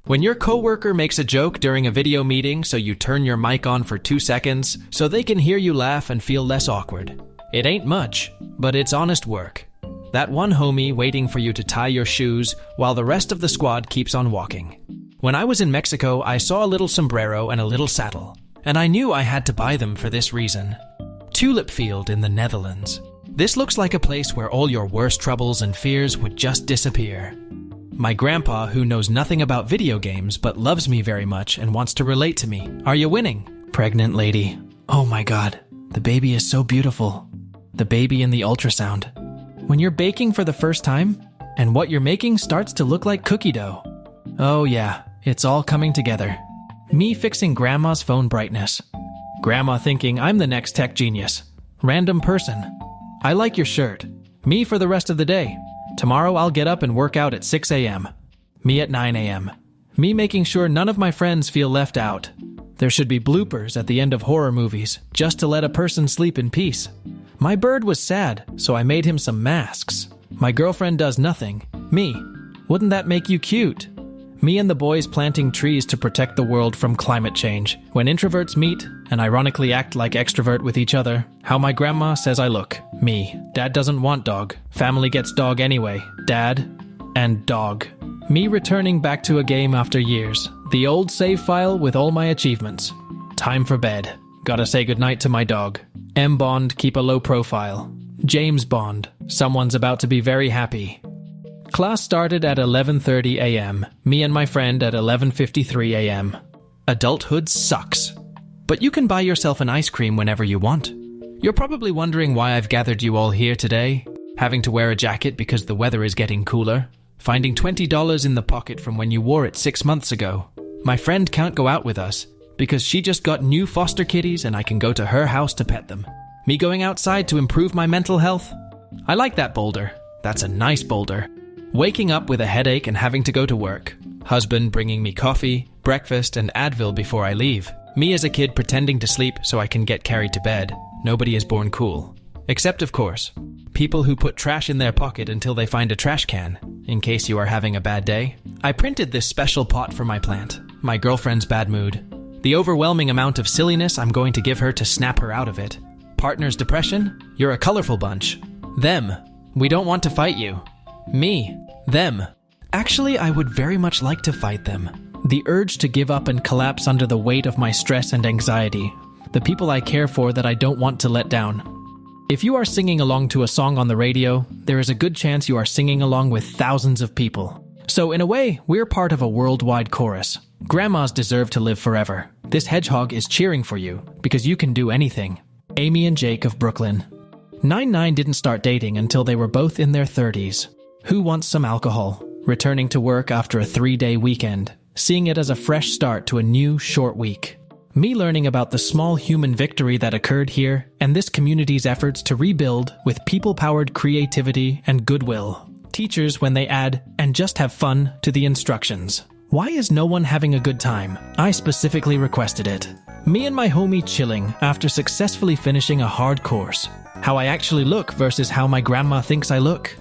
When your coworker makes a joke during a video meeting so you turn your mic on for 2 seconds so they can hear you laugh and feel less awkward. It ain't much, but it's honest work. That one homie waiting for you to tie your shoes while the rest of the squad keeps on walking. When I was in Mexico, I saw a little sombrero and a little saddle, and I knew I had to buy them for this reason. Tulip Field in the Netherlands. This looks like a place where all your worst troubles and fears would just disappear. My grandpa, who knows nothing about video games but loves me very much and wants to relate to me. Are you winning? Pregnant lady. Oh my god, the baby is so beautiful. The baby in the ultrasound. When you're baking for the first time, and what you're making starts to look like cookie dough. Oh yeah, it's all coming together. Me fixing grandma's phone brightness. Grandma thinking I'm the next tech genius. Random person. I like your shirt. Me for the rest of the day. Tomorrow I'll get up and work out at 6 a.m. Me at 9 a.m. Me making sure none of my friends feel left out. There should be bloopers at the end of horror movies, just to let a person sleep in peace. My bird was sad, so I made him some masks. My girlfriend does nothing. Me. Wouldn't that make you cute? Me and the boys planting trees to protect the world from climate change. When introverts meet and ironically act like extrovert with each other. How my grandma says I look. Me. Dad doesn't want dog. Family gets dog anyway. Dad and dog. Me returning back to a game after years. The old save file with all my achievements. Time for bed. Gotta say goodnight to my dog. M. Bond, keep a low profile. James Bond. Someone's about to be very happy. Class started at 11:30 a.m. Me and my friend at 11:53 a.m. Adulthood sucks. But you can buy yourself an ice cream whenever you want. You're probably wondering why I've gathered you all here today. Having to wear a jacket because the weather is getting cooler. Finding $20 in the pocket from when you wore it 6 months ago. My friend can't go out with us because she just got new foster kitties and I can go to her house to pet them. Me going outside to improve my mental health. I like that boulder. That's a nice boulder. Waking up with a headache and having to go to work. Husband bringing me coffee, breakfast, and Advil before I leave. Me as a kid pretending to sleep so I can get carried to bed. Nobody is born cool. Except, of course, people who put trash in their pocket until they find a trash can, in case you are having a bad day. I printed this special pot for my plant. My girlfriend's bad mood. The overwhelming amount of silliness I'm going to give her to snap her out of it. Partner's depression? You're a colorful bunch. Them. We don't want to fight you. Me. Them. Actually, I would very much like to fight them. The urge to give up and collapse under the weight of my stress and anxiety. The people I care for that I don't want to let down. If you are singing along to a song on the radio, there is a good chance you are singing along with thousands of people. So in a way, we're part of a worldwide chorus. Grandmas deserve to live forever. This hedgehog is cheering for you, because you can do anything. Amy and Jake of Brooklyn. 9-9 didn't start dating until they were both in their 30s. Who wants some alcohol? Returning to work after a 3-day weekend. Seeing it as a fresh start to a new, short week. Me learning about the small human victory that occurred here and this community's efforts to rebuild with people-powered creativity and goodwill. Teachers when they add, and just have fun, to the instructions. Why is no one having a good time? I specifically requested it. Me and my homie chilling after successfully finishing a hard course. How I actually look versus how my grandma thinks I look.